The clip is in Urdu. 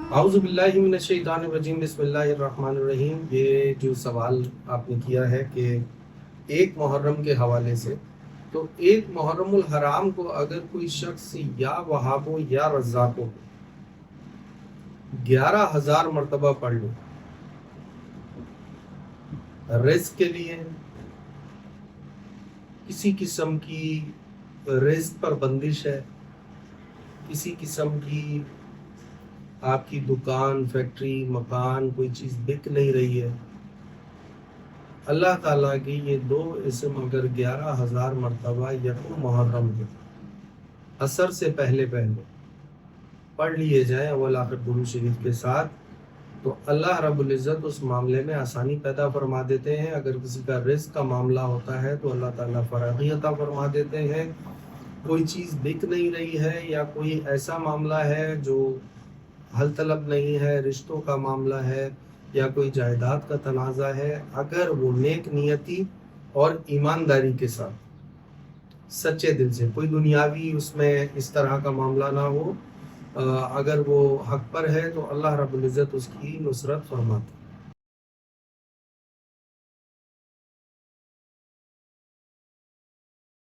اعوذ باللہ من الشیطان الرجیم، بسم اللہ الرحمن الرحیم۔ یہ جو سوال آپ نے کیا ہے کہ ایک محرم کے حوالے سے، تو ایک محرم الحرام کو اگر کوئی شخص یا وہاب ہو یا رزاق ہو 11,000 مرتبہ پڑھ لے، رزق کے لیے کسی قسم کی رزق پر بندش ہے، کسی قسم کی آپ کی دکان، فیکٹری، مکان، کوئی چیز بک نہیں رہی ہے، اللہ تعالیٰ کی یہ دو اسم اگر 11,000 مرتبہ یکم محرم کے عصر سے پہلے پڑھ لیے جائیں اول آخر درود شریف کے ساتھ، تو اللہ رب العزت اس معاملے میں آسانی پیدا فرما دیتے ہیں۔ اگر کسی کا رزق کا معاملہ ہوتا ہے تو اللہ تعالیٰ فراغی عطا فرما دیتے ہیں۔ کوئی چیز بک نہیں رہی ہے یا کوئی ایسا معاملہ ہے جو حل طلب نہیں ہے، رشتوں کا معاملہ ہے یا کوئی جائیداد کا تنازع ہے، اگر وہ نیک نیتی اور ایمانداری کے ساتھ سچے دل سے، کوئی دنیاوی اس میں اس طرح کا معاملہ نہ ہو، اگر وہ حق پر ہے تو اللہ رب العزت اس کی نصرت فرماتے ہیں۔